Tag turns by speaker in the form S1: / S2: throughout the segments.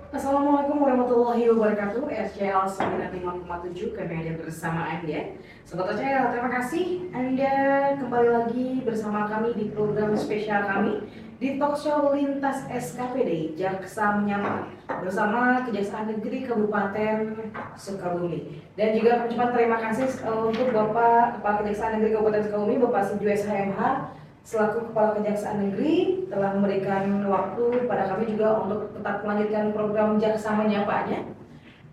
S1: Assalamualaikum warahmatullahi wabarakatuh. RCL 95,7 kami ada bersama Anda. Sobat RCL, terima kasih Anda kembali lagi bersama kami di program spesial kami di talk show Lintas SKPD Jaksa Menyapa bersama Kejaksaan Negeri Kabupaten Sukabumi. Dan juga ucapan terima kasih untuk Bapak Kepala Kejaksaan Negeri Kabupaten Sukabumi, Bapak Suju SHMH selaku Kepala Kejaksaan Negeri telah memberikan waktu pada kami juga untuk tetap melanjutkan program Jaksa Menyapanya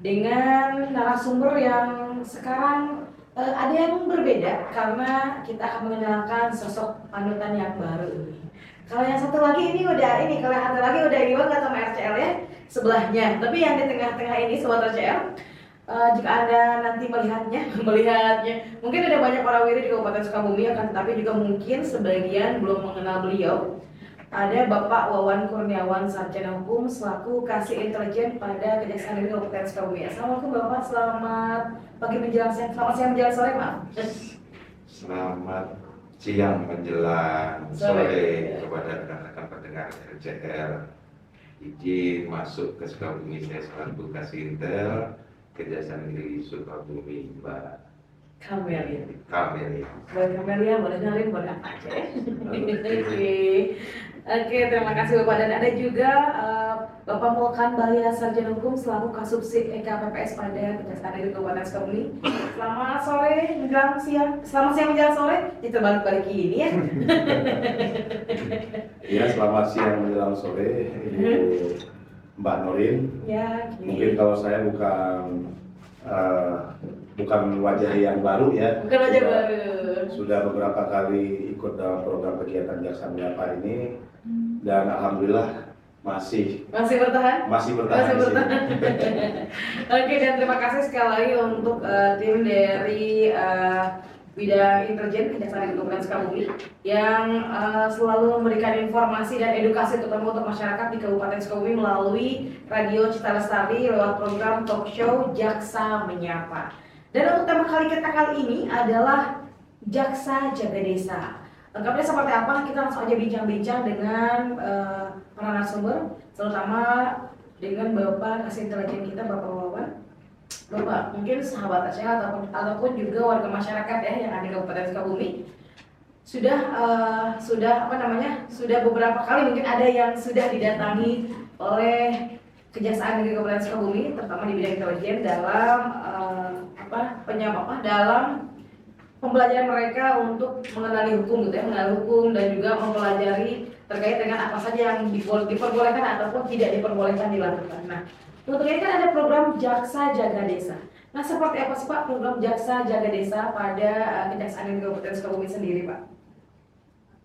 S1: dengan narasumber yang sekarang ada yang berbeda karena kita akan mengenalkan sosok panutan yang baru ini. Kalau yang satu lagi ini udah ini, kalau yang satu lagi udah ini banget sama RCL ya sebelahnya. Tapi yang di tengah-tengah ini sobat RCL, jika Anda nanti melihatnya, mungkin ada banyak para wiri di Kabupaten Sukabumi, akan tetapi juga mungkin sebagian belum mengenal beliau. Ada Bapak Wawan Kurniawan, Sarjana Hukum selaku Kasih Intelijen pada Kejaksaan Negeri Kabupaten Sukabumi. Assalamualaikum Bapak, selamat pagi menjelang siang, selamat siang menjelang sore, maaf.
S2: Selamat siang menjelang sore kepada rekan-rekan pendengar RCL. Izin masuk ke Sukabumi, saya selaku Kasih Intel Kejaksaan Negeri Sukabumi, Mbak
S1: Kamelia.
S2: Mbak
S1: Kamelia, boleh kenalin, boleh apa aja ya. Oke, terima kasih Bapak. Dan ada juga Bapak Mulkan Balia, Sarjana Hukum selaku Kasubsik EKPPS pada Kejaksaan Negeri Kabupaten Sukabumi. Selamat sore menjelang siang, selamat siang menjelang sore. Kita balik-balik ini ya.
S3: Iya, selamat siang menjelang sore, Ibu Mbak Norin.
S1: Ya,
S3: Mungkin kalau saya bukan wajah yang baru ya.
S1: Bukan wajah baru.
S3: Sudah beberapa kali ikut dalam program kegiatan Jaksa Menyapa ini dan alhamdulillah masih bertahan.
S1: Oke, dan terima kasih sekali lagi untuk tim dari bidang intelijen Kejaksaan Negeri Kabupaten Sukabumi yang selalu memberikan informasi dan edukasi terutama untuk masyarakat di Kabupaten Sukabumi melalui Radio Cita Lestari lewat program talk show Jaksa Menyapa. Dan untuk tema kita kali ini adalah Jaksa Jaga Desa. Lengkapnya seperti apa? Kita langsung aja bincang-bincang dengan para narasumber, terutama dengan Bapak Kasih Intelijen kita, Bapak Wawan. Bapak, mungkin sahabat RCL ataupun juga warga masyarakat ya yang ada di Kabupaten Sukabumi sudah beberapa kali mungkin ada yang sudah didatangi oleh Kejaksaan Negeri Kabupaten Sukabumi, terutama di bidang intelijen dalam dalam pembelajaran mereka untuk mengenali hukum gitu ya, mengenali hukum dan juga mempelajari terkait dengan apa saja yang diperbolehkan ataupun tidak diperbolehkan dilakukan. Nah, untuk ini kan ada program Jaksa Jaga Desa. Nah, seperti apa sih Pak program Jaksa Jaga Desa pada Kejaksaan Negeri Kabupaten Sukabumi sendiri, Pak?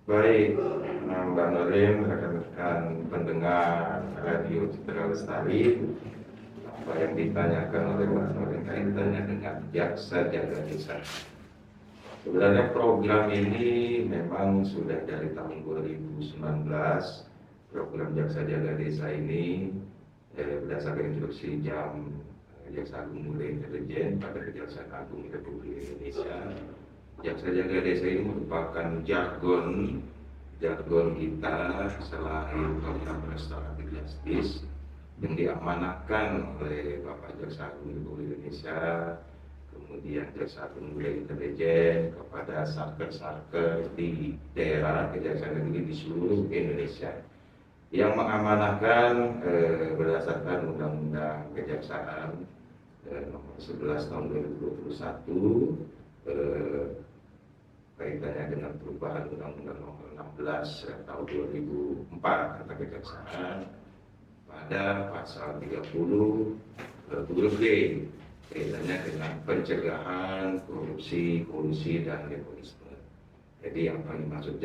S2: Baik, Mbak Norin, rekan-rekan pendengar Radio Citra Lestari, apa yang ditanyakan oleh Mbak Norin kaitannya dengan Jaksa Jaga Desa. Sebenarnya program ini memang sudah dari tahun 2019. Program Jaksa Jaga Desa ini berdasarkan instruksi Jam Jaksa Agung Muda Intelijen pada Kejaksaan Agung Republik Indonesia. Jaksa Jaga Desa ini merupakan jargon kita selain program restoratif justice yang diamanahkan oleh Bapak Jaksa Agung Republik Indonesia, kemudian Jaksa Agung Muda Intelijen kepada sarker-sarker di daerah Kejaksaan Negeri di seluruh Indonesia yang mengamanahkan berdasarkan Undang-Undang Kejaksaan nomor 11 tahun 2021 kaitannya dengan perubahan Undang-Undang nomor 16 tahun 2004 tentang kejaksaan pada pasal 30 huruf D kaitannya dengan pencegahan korupsi, kolusi dan nepotisme. Jadi yang paling maksud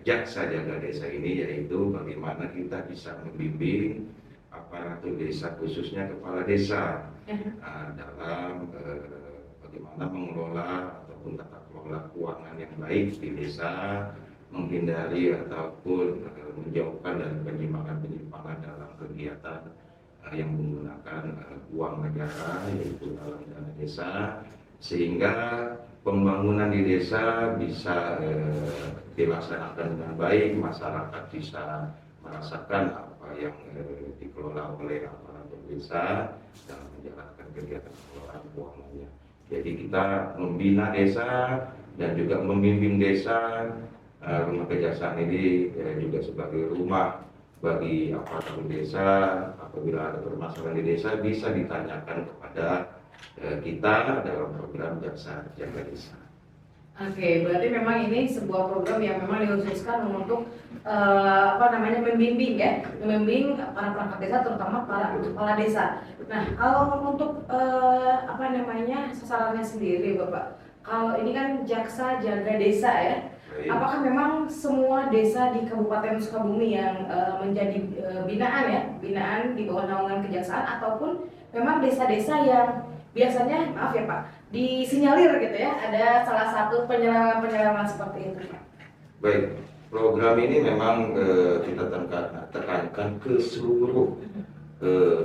S2: Jaksa Jaga Desa ini yaitu bagaimana kita bisa membimbing aparatur desa khususnya kepala desa dalam bagaimana mengelola ataupun tata kelola keuangan yang baik di desa, menghindari ataupun menjauhkan dari penyimpangan dalam kegiatan yang menggunakan uang negara yaitu dalam dana desa, sehingga pembangunan di desa bisa dilaksanakan dengan baik, masyarakat bisa merasakan apa yang dikelola oleh aparatur desa dalam menjalankan kegiatan pengelolaan keuangannya. Jadi kita membina desa dan juga membimbing desa. Rumah kejaksaan ini juga sebagai rumah bagi aparatur desa. Apabila ada permasalahan di desa bisa ditanyakan kepada kita dalam program Jaksa Jaga Desa.
S1: Oke, berarti memang ini sebuah program yang memang dikhususkan untuk membimbing ya, membimbing para perangkat desa, terutama para kepala desa. Nah, kalau untuk sasarannya sendiri, Bapak, kalau ini kan Jaksa Jaga Desa ya, apakah memang semua desa di Kabupaten Sukabumi yang menjadi binaan di bawah naungan kejaksaan, ataupun memang desa-desa yang biasanya, maaf ya Pak, disinyalir gitu ya, ada salah satu penyelewengan seperti itu Pak?
S2: Baik, program ini memang kita tekankan ke seluruh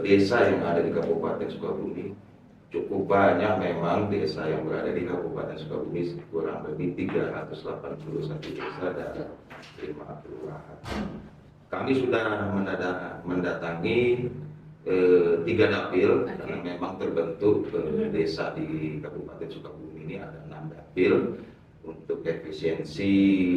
S2: desa yang ada di Kabupaten Sukabumi. Cukup banyak memang desa yang berada di Kabupaten Sukabumi, kurang lebih 381 desa dan 5 kelurahan. Kami sudah mendatangi 3 dapil, karena memang terbentuk desa di Kabupaten Sukabumi ini ada 6 dapil untuk efisiensi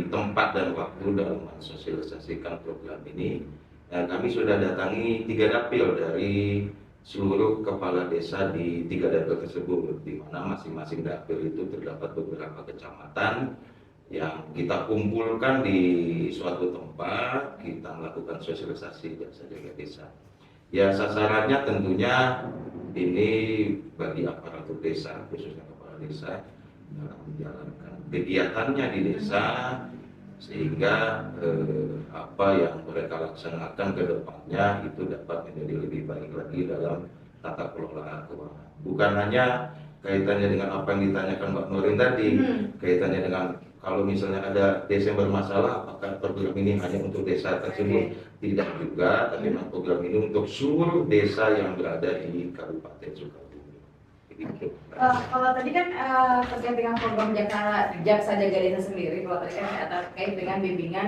S2: tempat dan waktu dalam mensosialisasikan program ini. Kami sudah datangi 3 dapil dari seluruh kepala desa di 3 dapil tersebut, di mana masing-masing dapil itu terdapat beberapa kecamatan yang kita kumpulkan di suatu tempat, kita melakukan sosialisasi Jaksa Jaga Desa. Ya, sasarannya tentunya ini bagi aparatur desa, khususnya kepala desa, dalam menjalankan kegiatannya di desa, sehingga apa yang mereka laksanakan ke depannya itu dapat menjadi lebih baik lagi dalam tata kelola keuangan. Bukan hanya kaitannya dengan apa yang ditanyakan Mbak Nurin tadi, kaitannya dengan kalau misalnya ada desa yang bermasalah, apakah program ini hanya untuk desa tersebut? Tidak juga, tapi memang program ini untuk seluruh desa yang berada di Kabupaten Sukabumi.
S1: Kalau tadi kan terkait dengan program Jaksa Jaga Desa sendiri, kalau tadi kan terkait dengan bimbingan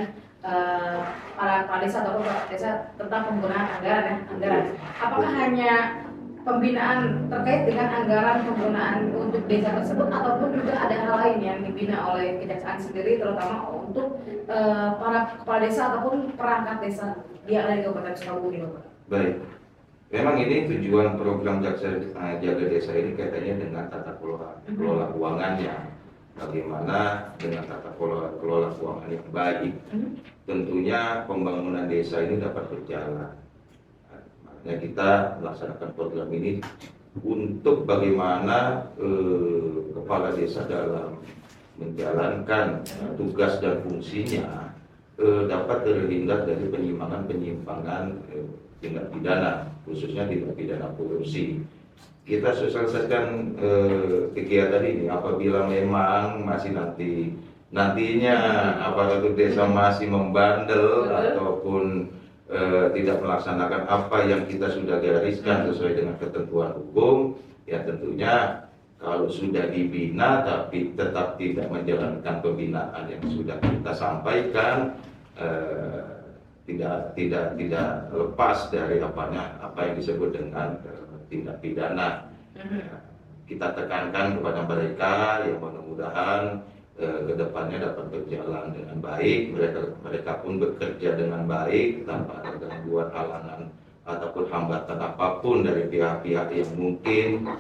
S1: para kepala desa atau perangkat desa tentang penggunaan anggaran. Apakah hanya pembinaan terkait dengan anggaran penggunaan untuk desa tersebut, ataupun juga ada hal lain yang dibina oleh kejaksaan sendiri, terutama untuk para kepala desa ataupun perangkat desa di Kabupaten Sukabumi, Bapak?
S2: Baik, memang ini tujuan program Jaksa Jaga Desa ini kaitannya dengan tata kelola keuangannya. Bagaimana dengan tata kelola keuangan yang baik, tentunya pembangunan desa ini dapat berjalan. Makanya kita melaksanakan program ini untuk bagaimana kepala desa dalam menjalankan tugas dan fungsinya dapat terhindar dari penyimpangan tindak pidana, khususnya tindak pidana korupsi. Kita sosialisasikan kegiatan ini apabila memang masih nantinya aparatur desa masih membandel ataupun tidak melaksanakan apa yang kita sudah gariskan sesuai dengan ketentuan hukum, ya tentunya kalau sudah dibina tapi tetap tidak menjalankan pembinaan yang sudah kita sampaikan, tidak lepas dari apa yang disebut dengan tindak pidana. Kita tekankan kepada mereka yang mudah-mudahan kedepannya dapat berjalan dengan baik, mereka pun bekerja dengan baik tanpa ada gangguan, halangan ataupun hambatan apapun dari pihak-pihak yang mungkin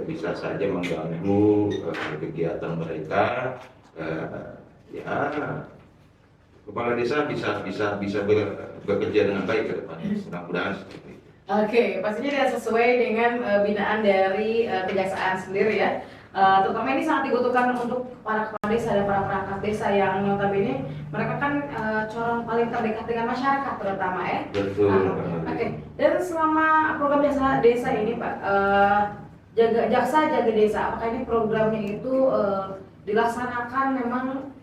S2: bisa saja mengganggu kegiatan mereka. Kepala desa bisa bekerja dengan baik ke depannya, mudah-mudahan seperti itu.
S1: Oke, pastinya tidak sesuai dengan binaan dari kejaksaan sendiri ya. Terutama ini sangat dibutuhkan untuk para kepala desa dan para perangkat desa yang notabene mereka kan corong paling terdekat dengan masyarakat terutama ya.
S2: Betul.
S1: Oke. Dan selama program Jaksa Desa ini Pak, Jaksa Jaga Desa, apakah ini programnya itu dilaksanakan memang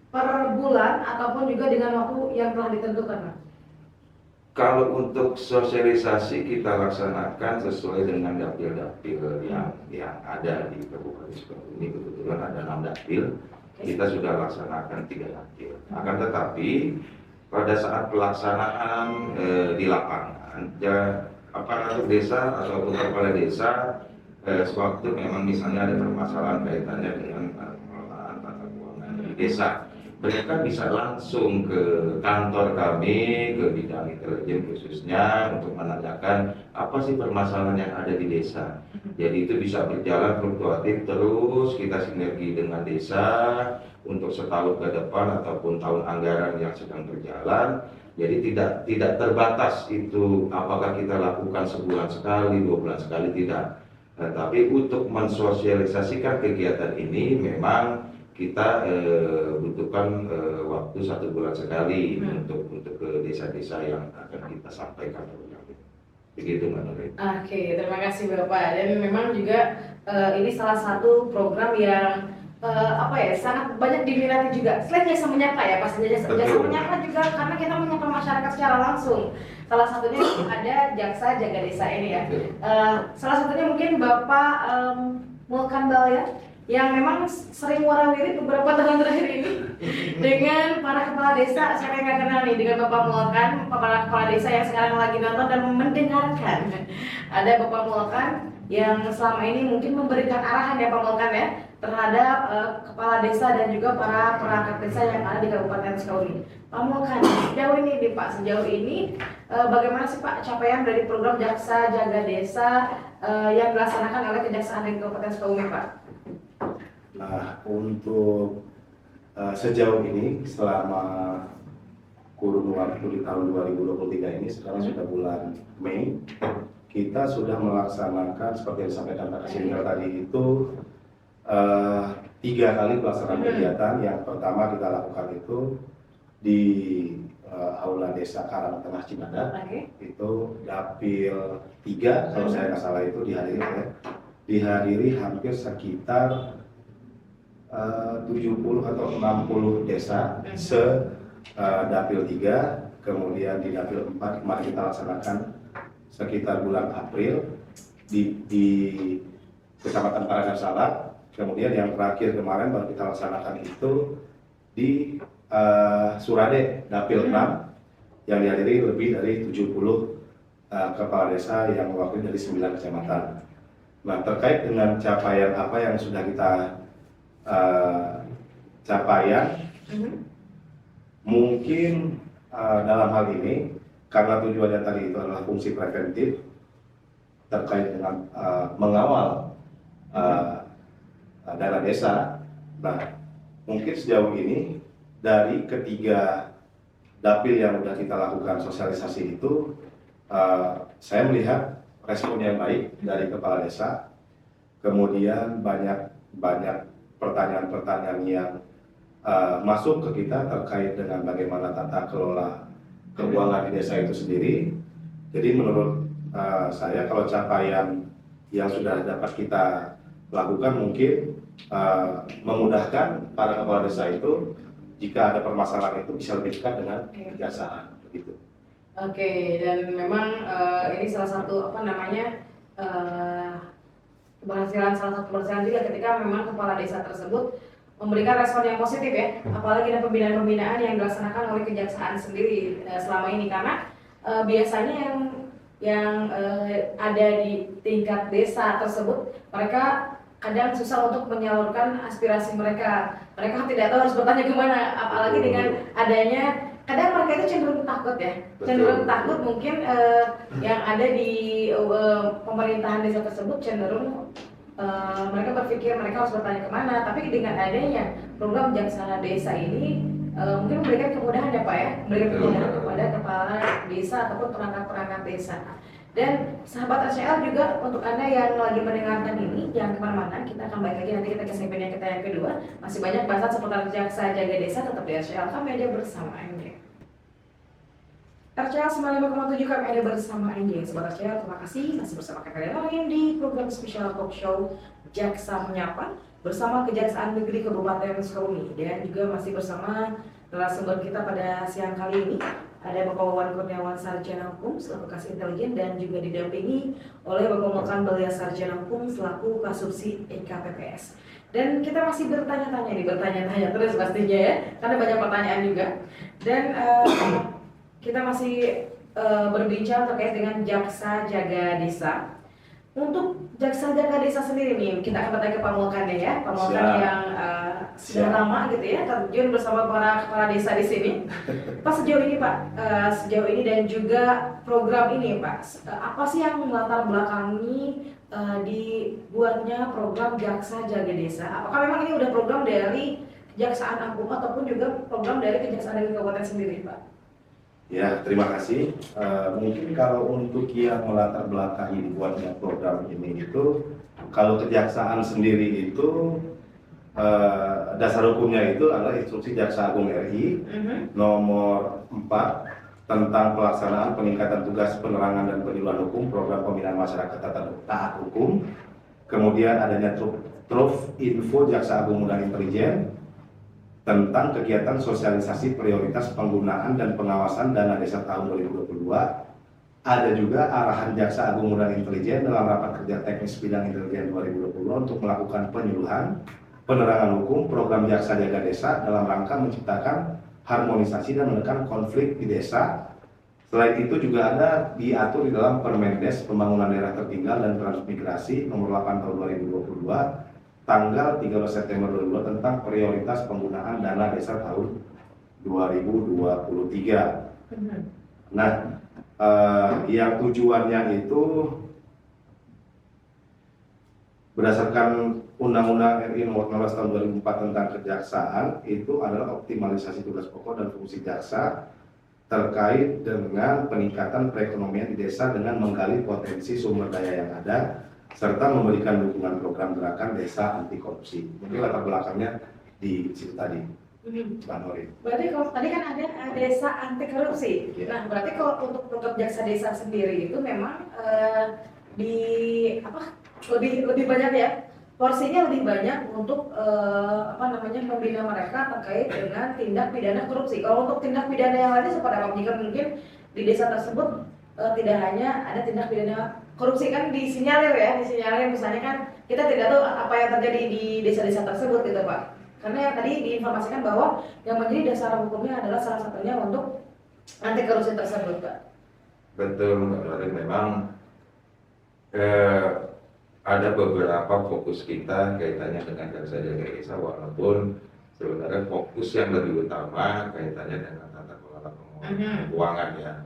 S1: per bulan ataupun juga dengan waktu yang telah ditentukan Pak?
S2: Kalau untuk sosialisasi kita laksanakan sesuai dengan dapil-dapil yang ada di Kabupaten Sukabumi. Kebetulan ada 6 dapil, kita sudah laksanakan 3 dapil. Akan tetapi pada saat pelaksanaan di lapangan, ya aparatur desa ataupun kepala desa sewaktu memang misalnya ada permasalahan kaitannya dengan pengelolaan tata keuangan di desa, mereka bisa langsung ke kantor kami, ke bidang intelijen khususnya untuk menanyakan apa sih permasalahan yang ada di desa. Jadi itu bisa berjalan fluktuatif terus, kita sinergi dengan desa untuk setahun ke depan ataupun tahun anggaran yang sedang berjalan. Jadi tidak terbatas itu apakah kita lakukan sebulan sekali, 2 bulan sekali, tidak. Tapi untuk mensosialisasikan kegiatan ini memang kita butuhkan waktu 1 bulan sekali untuk ke desa-desa yang akan kita sampaikan program ini. Begitu Mbak Nuril.
S1: Oke, terima kasih Bapak. Dan memang juga ini salah satu program yang sangat banyak diminati juga. Selain jasa menyapa ya, pas jasa menyapa juga karena kita menyapa masyarakat secara langsung. Salah satunya ada jaksa jaga desa ini ya. Salah satunya mungkin Bapak Mulkan Balya yang memang sering warawiri beberapa tahun terakhir ini dengan para kepala desa. Saya nggak kenal nih dengan Bapak Mulkan, para kepala desa yang sekarang lagi nonton dan mendengarkan. Ada Bapak Mulkan yang selama ini mungkin memberikan arahan ya Pak Mulkan ya terhadap kepala desa dan juga para perangkat desa yang ada di Kabupaten Sukabumi. Pak Mulkan, sejauh ini bagaimana sih Pak capaian dari program Jaksa Jaga Desa yang dilaksanakan oleh Kejaksaan di Kabupaten Sukabumi Pak?
S3: Nah, untuk sejauh ini selama kurun waktu di tahun 2023 ini, sekarang sudah bulan Mei, kita sudah melaksanakan seperti yang disampaikan Pak Kasimier tadi itu 3 kali pelaksanaan kegiatan. Yang pertama kita lakukan itu di Aula Desa Karang Tengah Cibadak, itu dapil 3 kalau saya nggak salah itu dihadiri hampir sekitar 70 atau 60 desa dapil 3, kemudian di dapil 4 kemarin kita laksanakan sekitar bulan April di Kecamatan Paragan Salak, kemudian yang terakhir kemarin baru kita laksanakan itu di Surade dapil 6 yang dihadiri lebih dari 70 kepala desa yang mewakili dari 9 kecamatan. Nah, terkait dengan capaian apa yang sudah kita mungkin dalam hal ini karena tujuannya tadi itu adalah fungsi preventif terkait dengan mengawal dana desa. Nah, mungkin sejauh ini dari ketiga dapil yang sudah kita lakukan sosialisasi itu, saya melihat respon yang baik dari kepala desa. Kemudian banyak pertanyaan-pertanyaan yang masuk ke kita terkait dengan bagaimana tata kelola keuangan di desa itu sendiri. Jadi menurut saya kalau capaian yang sudah dapat kita lakukan mungkin memudahkan para kepala desa itu jika ada permasalahan itu bisa lebih dekat dengan kejaksaan begitu.
S1: Oke, dan memang ini salah satu keberhasilan juga ketika memang kepala desa tersebut memberikan respon yang positif ya, apalagi ada pembinaan-pembinaan yang dilaksanakan oleh kejaksaan sendiri selama ini, karena biasanya yang ada di tingkat desa tersebut mereka kadang susah untuk menyalurkan aspirasi mereka tidak tahu harus bertanya kemana, apalagi dengan adanya kadang mereka itu cenderung takut ya. Cenderung takut mungkin yang ada di pemerintahan desa tersebut cenderung mereka berpikir mereka harus bertanya kemana. Tapi dengan adanya program Jaksa Desa ini mungkin memberikan kemudahan ya Pak ya, memberikan kemudahan kepada kepala desa ataupun perangkat-perangkat desa. Dan sahabat RCL juga untuk Anda yang lagi mendengarkan ini, jangan kemana-mana, kita akan balik lagi nanti kita ke segmen yang kedua. Masih banyak bahasan seputar Jaksa Jaga Desa, tetap di RCL, kami ada bersama Anda. RCL 95,7 kami ada bersama Anda. Sobat RCL, terima kasih masih bersama kalian lain di program spesial talk show Jaksa Menyapa bersama Kejaksaan Negeri Kabupaten Sukabumi, dan juga masih bersama narasumber kita pada siang kali ini. Ada Bapak Wawan Kurniawan Sarjana Hukum selaku Kasih Intelijen, dan juga didampingi oleh Bapak Mulkan Balya Sarjana Hukum selaku Kasubsi EKPPS. Dan kita masih bertanya-tanya terus pastinya ya, karena banyak pertanyaan juga. Dan kita masih berbincang terkait dengan jaksa jaga desa. Untuk jaksa jaga desa sendiri nih, kita akan bertanya ke Pak Mulkan deh ya, Pak Mulkan
S3: Siap.
S1: yang sudah
S3: Siap.
S1: lama gitu ya, terjun bersama para kepala desa di sini. Pak sejauh ini Pak, sejauh ini dan juga program ini Pak, apa sih yang melatar belakangi dibuatnya program jaksa jaga desa? Apakah memang ini udah program dari Kejaksaan Agung ataupun juga program dari Kejaksaan Negeri Kabupaten sendiri Pak?
S3: Ya, terima kasih. Mungkin kalau untuk yang melatar belakangi dibuatnya program ini itu, kalau kejaksaan sendiri itu dasar hukumnya itu adalah Instruksi Jaksa Agung RI nomor 4 tentang pelaksanaan peningkatan tugas penerangan dan penyuluhan hukum program pembinaan masyarakat taat hukum. Kemudian adanya Truf Info Jaksa Agung Muda Intelijen tentang kegiatan sosialisasi prioritas penggunaan dan pengawasan dana desa tahun 2022. Ada juga arahan Jaksa Agung Muda Intelijen dalam rapat kerja teknis bidang intelijen 2020 untuk melakukan penyuluhan, penerangan hukum program Jaksa Jaga Desa dalam rangka menciptakan harmonisasi dan menekan konflik di desa. Selain itu juga ada diatur di dalam Permendes Pembangunan Daerah Tertinggal dan Transmigrasi nomor 8 tahun 2022 tanggal 13 September 2022 tentang prioritas penggunaan dana desa tahun 2023. Nah, yang tujuannya itu berdasarkan Undang-Undang RI Nomor 16 Tahun 2004 tentang Kejaksaan itu adalah optimalisasi tugas pokok dan fungsi jaksa terkait dengan peningkatan perekonomian di desa dengan menggali potensi sumber daya yang ada serta memberikan dukungan program gerakan desa anti korupsi. Mungkin latar belakangnya di situ tadi, Pak Nuri.
S1: Berarti kalau tadi kan ada desa anti korupsi.
S3: Iya.
S1: Nah, berarti kalau untuk program jaksa desa sendiri itu memang di apa lebih banyak ya, porsinya lebih banyak untuk membina mereka terkait dengan tindak pidana korupsi. Kalau untuk tindak pidana yang lainnya seperti apa? Jika mungkin di desa tersebut tidak hanya ada tindak pidana korupsi kan disinyalir misalnya kan kita tidak tahu apa yang terjadi di desa-desa tersebut gitu Pak. Karena tadi diinformasikan bahwa yang menjadi dasar hukumnya adalah salah satunya untuk anti korupsi tersebut Pak.
S2: Betul, Mbak Nuril, memang ada beberapa fokus kita kaitannya dengan jaksa jaga desa, walaupun sebenarnya fokus yang lebih utama kaitannya dengan tata kelola keuangan ya,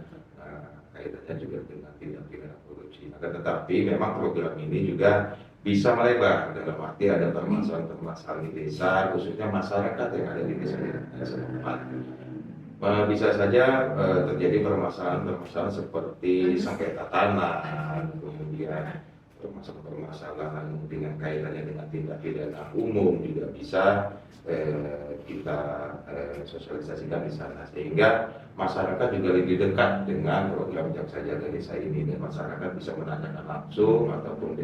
S2: kaitannya juga dengan tindak pidana korupsi. Akan tetapi memang program ini juga bisa melebar dalam arti ada permasalahan-permasalahan di desa, khususnya masyarakat yang ada di desa setempat. Bisa saja terjadi permasalahan-permasalahan seperti sengketa tanah, kemudian permasalahan dengan kaitannya dengan tindak pidana umum juga bisa kita sosialisasikan di sana, sehingga masyarakat juga lebih dekat dengan program Jaksa Jaga Desa ini, dan masyarakat bisa menanyakan langsung ataupun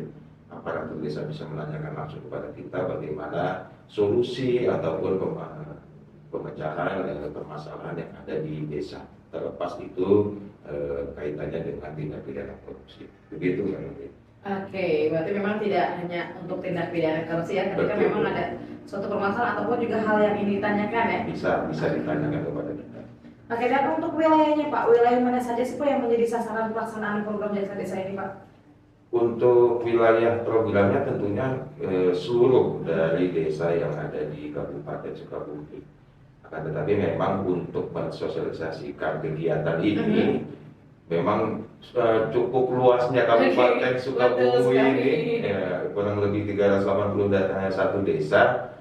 S2: aparatur desa bisa menanyakan langsung kepada kita bagaimana solusi ataupun pemecahan permasalahan yang ada di desa, terlepas itu kaitannya dengan tindak pidana korupsi. Begitu kan?
S1: Oke, berarti memang tidak hanya untuk tindak pidana korupsi ya, ketika
S2: Betul.
S1: memang ada suatu permasalahan ataupun juga hal yang ingin ditanyakan ya.
S2: Bisa ditanyakan kepada kita.
S1: Oke, dan untuk wilayahnya Pak, wilayah mana saja sih Pak yang menjadi sasaran pelaksanaan program jaksa desa ini Pak?
S2: Untuk wilayah programnya tentunya seluruh dari desa yang ada di Kabupaten Sukabumi. Akan tetapi memang untuk mensosialisasikan kegiatan ini memang cukup luasnya Kabupaten Sukabumi ini, kurang lebih 380 datanya satu desa.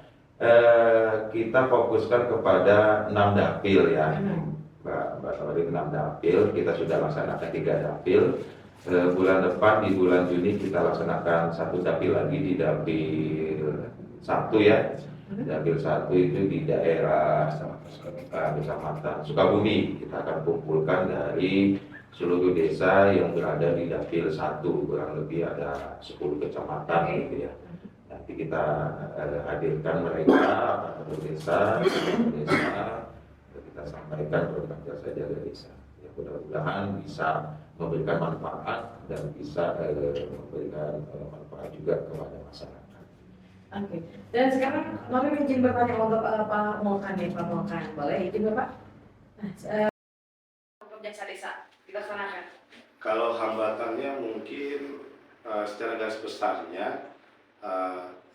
S2: Kita fokuskan kepada 6 dapil ya, Mbak Nuri, 6 dapil. Kita sudah laksanakan 3 dapil. Bulan depan di bulan Juni kita laksanakan 1 dapil lagi di dapil 1 ya. Dapil 1 itu di daerah Kecamatan Sukabumi. Kita akan kumpulkan dari seluruh desa yang berada di dapil 1, kurang lebih ada 10 kecamatan gitu ya. Nanti kita hadirkan mereka atau desa, kita sampaikan program Jaksa Jaga Desa. Ya, mudah-mudahan bisa memberikan manfaat dan bisa memberikan manfaat juga kepada masyarakat.
S1: Oke. Dan sekarang kami izin bertanya untuk Pak Mulkan nih, Pak Mulkan, boleh izin Bapak? program jaksa desa dilaksanakan?
S3: Kalau hambatannya mungkin secara garis besarnya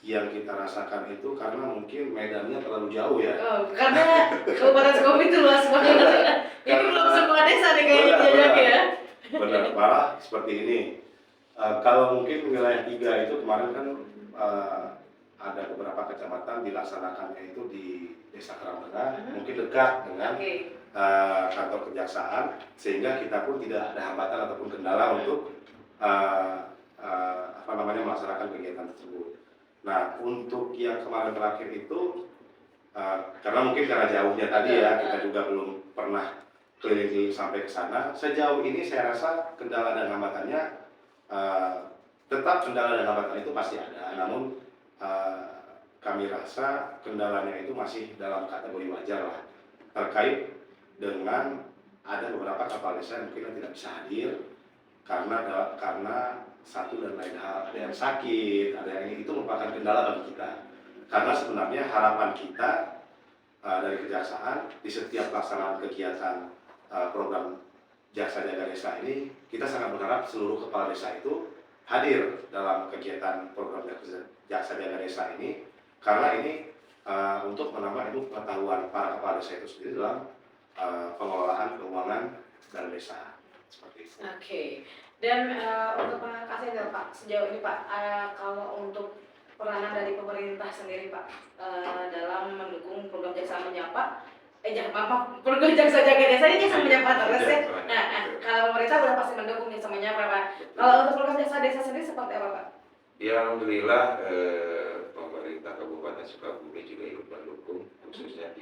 S3: yang kita rasakan itu karena mungkin medannya terlalu jauh ya.
S1: Oh, karena Kabupaten Sukabumi itu luas banget. Ini belum semua desa nih kayaknya dijajaki ya.
S3: Benar, malah seperti ini. Kalau mungkin wilayah 3 itu kemarin kan ada beberapa kecamatan dilaksanakannya itu di Desa Karangtengah, mungkin dekat dengan kantor kejaksaan, sehingga kita pun tidak ada hambatan ataupun kendala untuk melaksanakan kegiatan tersebut. Nah, untuk yang kemarin terakhir itu karena mungkin karena jauhnya tadi ya, kita juga belum pernah keliling sampai ke sana. Sejauh ini saya rasa kendala dan hambatannya tetap kendala dan hambatan itu pasti ada, namun kami rasa kendalanya itu masih dalam kategori wajar lah, terkait dengan ada beberapa kepala desa yang mungkin tidak bisa hadir karena satu dan lain hal, ada yang sakit, ada yang itu merupakan kendala bagi kita. Karena sebenarnya harapan kita dari kejaksaan di setiap pelaksanaan kegiatan program Jaksa Jaga Desa ini, kita sangat berharap seluruh kepala desa itu hadir dalam kegiatan program Jaksa Jaga Desa ini, karena ini untuk menambah ilmu pengetahuan para kepala desa itu sendiri dalam pengelolaan keuangan dan desa seperti itu.
S1: Oke. Dan untuk Pak Kasih Pak, sejauh ini Pak, kalau untuk peranan dari pemerintah sendiri Pak dalam mendukung program Jaksa Menyapa, program Jaksa Jaga Desa ini Jaksa Menyapa terus ya. Nah, kalau pemerintah sudah pasti mendukung Jaksa Menyapa Pak. Kalau untuk program Jaksa Desa sendiri seperti apa Pak?
S2: Ya, alhamdulillah pemerintah Kabupaten Sukabumi juga ikut mendukung, khususnya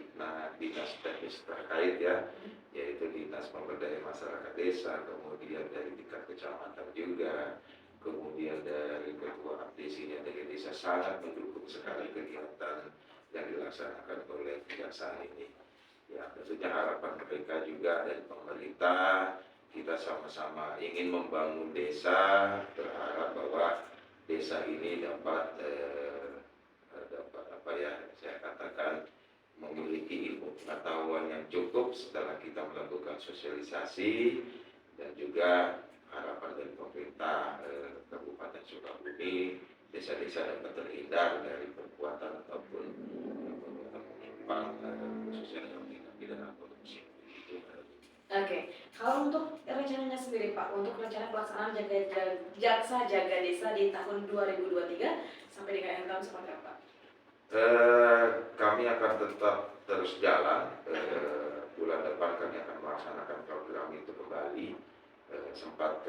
S2: dinas teknis terkait ya, yaitu Dinas Pemberdayaan Masyarakat Desa, kemudian dari tingkat kecamatan juga, kemudian dari ketua abdesinya dari desa sangat mendukung sekali kegiatan yang dilaksanakan oleh kejaksaan ini. Ya, tentunya harapan mereka juga dari pemerintah, kita sama-sama ingin membangun desa, berharap bahwa desa ini dapat saya katakan memiliki ilmu pengetahuan yang cukup setelah kita melakukan sosialisasi, dan juga harapan dari pemerintah Kabupaten Sukabumi, desa-desa dapat terhindar dari perbuatan ataupun perbuatan menyimpang khususnya dalam tindak pidana korupsi.
S1: Oke, kalau untuk rencananya sendiri Pak, untuk rencana pelaksanaan Jaksa Jaga Desa di tahun 2023 sampai dengan akhir tahun seperti apa?
S2: Kami akan tetap terus jalan. Bulan depan kami akan melaksanakan program itu kembali. Sempat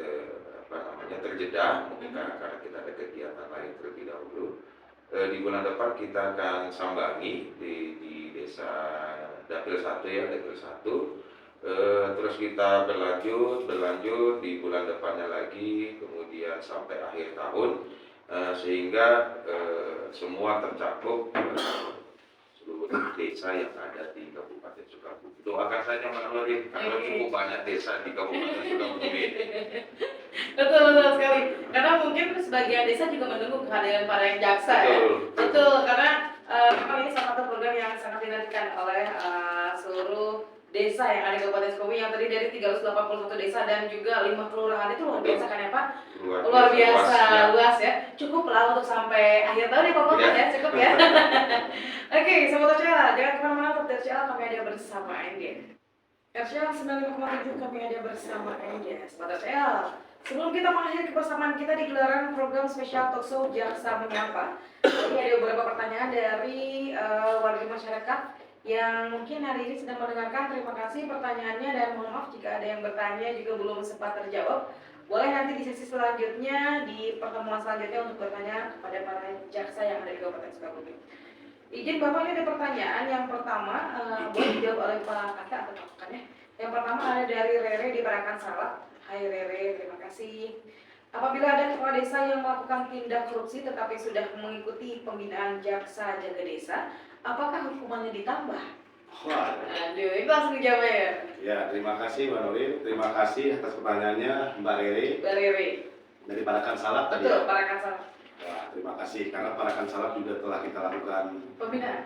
S2: terjeda mungkin karena kita ada kegiatan lain terlebih dahulu. Di bulan depan kita akan sambangi di desa Dapil 1 ya, Dapil 1. Terus kita berlanjut di bulan depannya lagi, kemudian sampai akhir tahun, sehingga semua tercakup seluruh desa yang ada di Kabupaten Sukabumi. Doakan saja Mbak Nuril, karena cukup banyak desa di Kabupaten Sukabumi.
S1: Betul sekali, karena mungkin sebagian desa juga menunggu kehadiran para yang jaksa ya. Betul, karena memang ini salah satu program yang sangat dinantikan oleh seluruh desa yang ada di Kabupaten Sukabumi, yang terdiri dari 381 desa dan juga 5 kelurahan. Itu luar biasa kan ya Pak? Luar biasa, luas ya. Cukup lah untuk sampai akhir tahun ya Pak Bapak ya, cukup ya. Oke, Sobat RCL, jangan kemana-mana, tetap RCL, kami ada bersama NDN. RCL 95,7 kami ada bersama NDN. Sobat RCL, sebelum kita mengakhiri kebersamaan kita di gelaran program spesial talkshow Jaksa Menyapa, ini ada beberapa pertanyaan dari warga masyarakat yang mungkin hari ini sedang mendengarkan. Terima kasih pertanyaannya, dan mohon maaf jika ada yang bertanya juga belum sempat terjawab. Boleh nanti di sesi selanjutnya, di pertemuan selanjutnya untuk bertanya kepada para jaksa yang ada di Kabupaten Sukabumi. Izin Bapak, ini ada pertanyaan. Yang pertama, boleh dijawab oleh Pak Kakak atau Pak Kakak ya. Yang pertama ada dari Rere di Parakan Salak. Hai Rere, terima kasih. Apabila ada kepala desa yang melakukan tindak korupsi tetapi sudah mengikuti pembinaan Jaksa Jaga Desa, apakah hukumannya ditambah?
S3: Wah.
S1: Aduh, itu langsung dijawab ya.
S3: Ya, terima kasih Mbak Nuril, terima kasih atas pertanyaannya Mbak Rere.
S1: Mbak Rere.
S3: Dari Parakan Salak tadi.
S1: Betul, Parakan Salak.
S3: Wah, terima kasih karena Parakan Salap juga telah kita lakukan
S1: Pembinaan.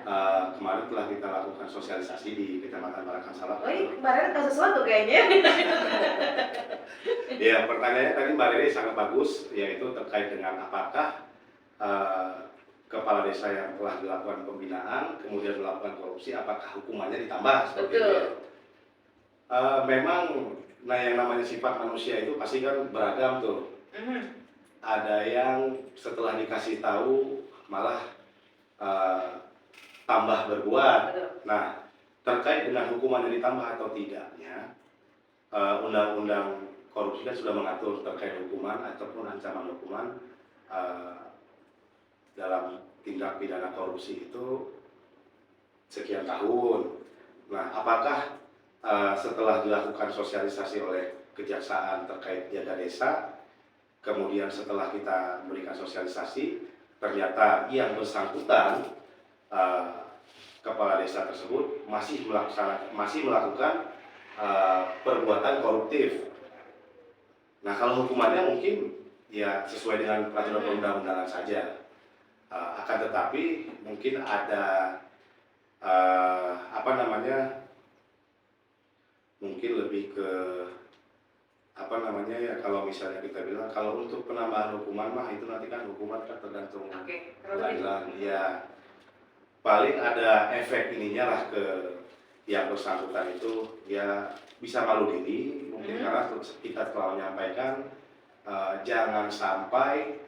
S3: kemarin telah kita lakukan sosialisasi di Kecamatan Parakan Salap.
S1: Oh iya, kemarin tahu sesuatu kayaknya.
S3: Ya, pertanyaannya tadi Mbak Riri sangat bagus, yaitu terkait dengan apakah kepala desa yang telah dilakukan pembinaan kemudian melakukan korupsi, apakah hukumannya ditambah seperti itu?
S1: Betul.
S3: Memang, nah yang namanya sifat manusia itu pasti kan beragam tuh. Ada yang setelah dikasih tahu malah tambah berbuat.
S1: Betul.
S3: Nah, terkait dengan hukuman yang ditambah atau tidaknya, undang-undang korupsi kan sudah mengatur terkait hukuman ataupun ancaman hukuman dalam tindak pidana korupsi itu sekian tahun. Nah, apakah setelah dilakukan sosialisasi oleh Kejaksaan terkait jaga desa, kemudian setelah kita memberikan sosialisasi, ternyata yang bersangkutan kepala desa tersebut masih melakukan perbuatan koruptif. Nah, kalau hukumannya mungkin ya sesuai dengan peraturan perundang-undangan saja. Akan tetapi mungkin ada mungkin lebih ke kalau misalnya kita bilang kalau untuk penambahan hukuman mah itu nanti kan hukuman kan tergantung pengadilan. Ya, paling ada efek ininya lah ke yang bersangkutan itu ya bisa malu diri mungkin karena kita telah menyampaikan jangan sampai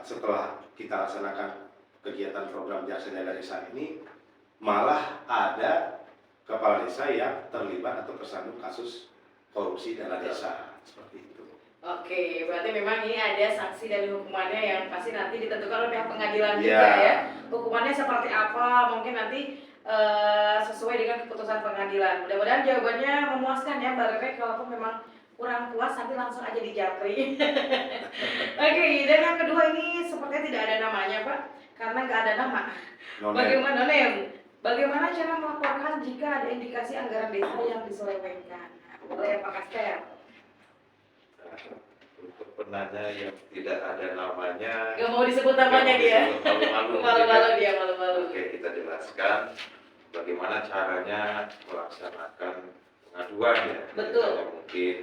S3: setelah kita laksanakan kegiatan program jasa jaga desa ini malah ada kepala desa yang terlibat atau tersandung kasus korupsi dana desa seperti itu.
S1: Oke, berarti memang ini ada sanksi dan hukumannya yang pasti nanti ditentukan oleh pihak pengadilan juga ya. Hukumannya seperti apa mungkin nanti sesuai dengan keputusan pengadilan. Mudah-mudahan jawabannya memuaskan ya Mbak Rere. Kalaupun memang kurang puas nanti langsung aja di japri. Oke, dan yang kedua ini sepertinya tidak ada namanya Pak, karena nggak ada nama. Bagaimana cara melaporkan jika ada indikasi anggaran desa yang diselewengkan? Oleh Pak Kasper.
S2: Untuk penanya yang tidak ada namanya,
S1: Gak mau disebut namanya dia. Malu-malu dia, malu-malu.
S2: Oke, kita jelaskan bagaimana caranya melaksanakan pengaduan ya.
S1: Betul.
S2: Misalnya mungkin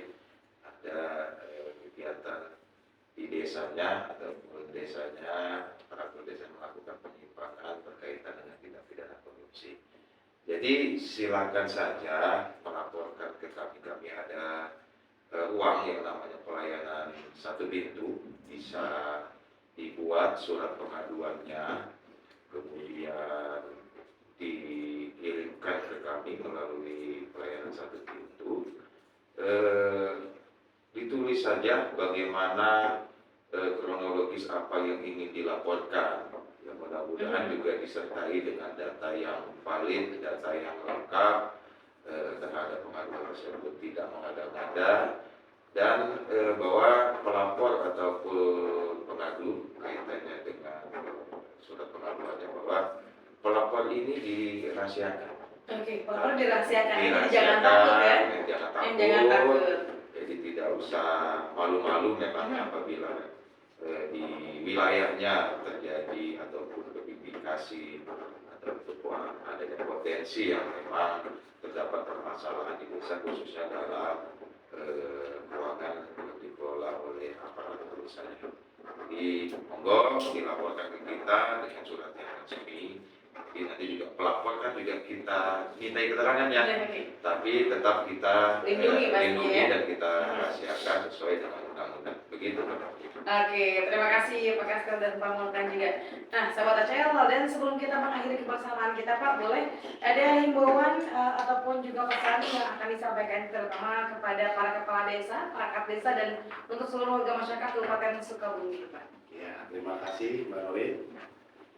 S2: ada kegiatan di desanya ataupun desanya peraturan desa melakukan penyimpangan berkaitan dengan tindak pidana korupsi. Jadi silakan saja melaporkan ke kami. Kami ada uang yang namanya pelayanan satu pintu, bisa dibuat surat pengaduannya, kemudian dikirimkan ke kami melalui pelayanan satu pintu. Ditulis saja bagaimana kronologis apa yang ingin dilaporkan. Ya, mudah-mudahan juga disertai dengan data yang valid, data yang lengkap terhadap pengaduan tersebut, tidak mengada-ngada, dan bahwa pelapor ataupun pengadu kaitannya dengan surat pengaduannya bahwa pelapor ini dirahasiakan.
S1: Oke, pelapor dirahasiakan. Jangan takut ya. Jangan takut.
S2: Jadi tidak usah malu-malu memang apabila di wilayahnya terjadi ataupun verifikasi ataupun adanya potensi yang memang terdapat permasalahan di desa khususnya dalam keuangan yang dikelola oleh aparat desanya. Jadi monggo dilaporkan ke kita dengan surat yang resmi. Jadi nanti juga pelapor kan juga kita mintai keterangannya, tapi tetap kita lindungi dan kita rahasiakan sesuai dengan undang-undang. Begitu Pak.
S1: Oke, terima kasih Pak Kasper dan Pak Montan juga. Nah, sahabat ACL, dan sebelum kita mengakhiri kebersamaan kita Pak, boleh ada himbauan ataupun juga pesan yang akan disampaikan terutama kepada para kepala desa, perangkat desa, dan untuk seluruh warga masyarakat Kabupaten Sukabumi Pak.
S3: Ya, terima kasih Mbak Norin.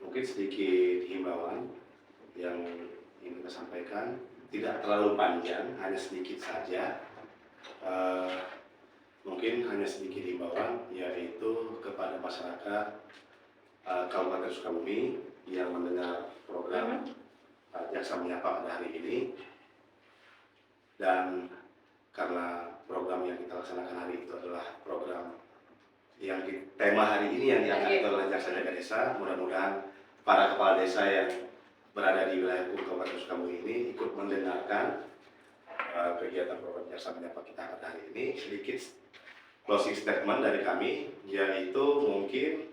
S3: Mungkin sedikit himbauan yang ingin kita sampaikan, tidak terlalu panjang, hanya sedikit saja. Mungkin hanya sedikit himbauan, yaitu kepada masyarakat Kabupaten Sukabumi yang mendengar program Jaksa Menyapa pada hari ini. Dan karena program yang kita laksanakan hari itu adalah program tema hari ini yang diangkat itu adalah jaksa jaga desa. Mudah-mudahan para kepala desa yang berada di wilayah Kabupaten Sukabumi ini ikut mendengarkan kegiatan program jaksa menyapa kita angkat hari ini. Sedikit closing statement dari kami, yaitu mungkin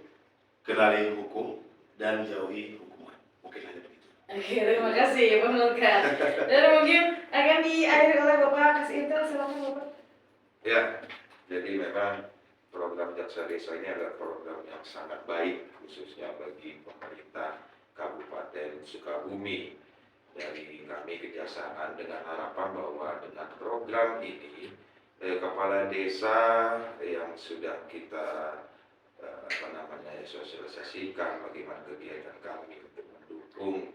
S3: kenali hukum dan jauhi hukuman. Mungkin hanya begitu.
S1: Oke, terima kasih Pak Melka. Dan mungkin akan diakhiri oleh Bapak kasih intel, silakan Bapak.
S2: Ya, jadi memang program Jaksa Desa ini adalah program yang sangat baik, khususnya bagi pemerintah Kabupaten Sukabumi. Dari kami Kejaksaan dengan harapan bahwa dengan program ini, kepala desa yang sudah kita sosialisasikan bagaimana kegiatan kami untuk mendukung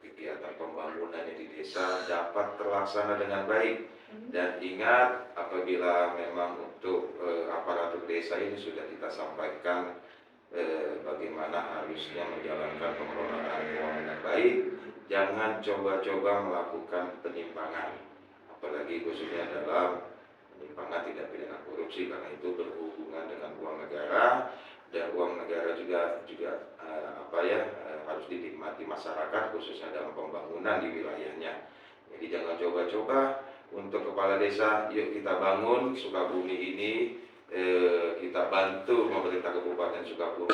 S2: kegiatan pembangunan di desa dapat terlaksana dengan baik. Dan ingat, apabila memang untuk aparatur desa ini sudah kita sampaikan bagaimana harusnya menjalankan pengelolaan keuangan dengan baik, jangan coba-coba melakukan penyimpangan, apalagi khususnya dalam penyimpangan tidak pidana korupsi, karena itu berhubungan dengan uang negara, dan uang negara juga harus dinikmati masyarakat, khususnya dalam pembangunan di wilayahnya. Jadi jangan coba-coba. Untuk kepala desa, yuk kita bangun Sukabumi ini, kita bantu pemerintah Kabupaten Sukabumi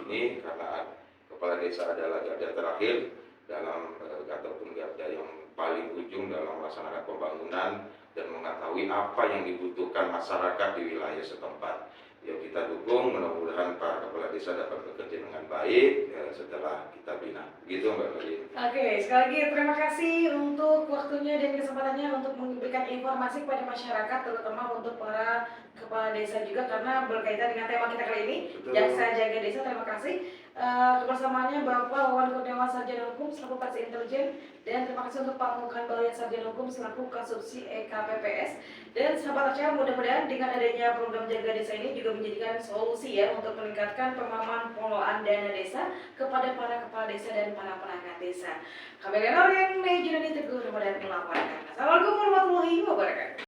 S2: ini, karena kepala desa adalah garda terakhir dalam ataupun garda yang paling ujung dalam melaksanakan pembangunan dan mengetahui apa yang dibutuhkan masyarakat di wilayah setempat. Yuk kita dukung, mudah-mudahan para kepala desa dapat bekerja dengan baik setelah kita bina. Begitu Mbak Lili.
S1: Oke, sekali lagi terima kasih untuk waktunya dan kesempatannya untuk memberikan informasi kepada masyarakat, terutama untuk para kepala desa juga, karena berkaitan dengan tema kita kali ini,
S3: Betul.
S1: Jaksa Jaga Desa. Terima kasih kebersamaannya Bapak Wawan Kurniawan Sarjana Hukum selaku Kasih Intelijen, dan terima kasih untuk Pak Mukan Balya Sarjana Hukum selaku Kasubsi EKPPS. Dan sahabat Aceh, mudah-mudahan dengan adanya program Jaga Desa ini juga menjadikan solusi ya untuk meningkatkan pemahaman pengelolaan dana desa kepada para kepala desa dan para perangkat desa. Kami Lenor yang Junadi Teguh dan melaporkan. Assalamualaikum warahmatullahi wabarakatuh.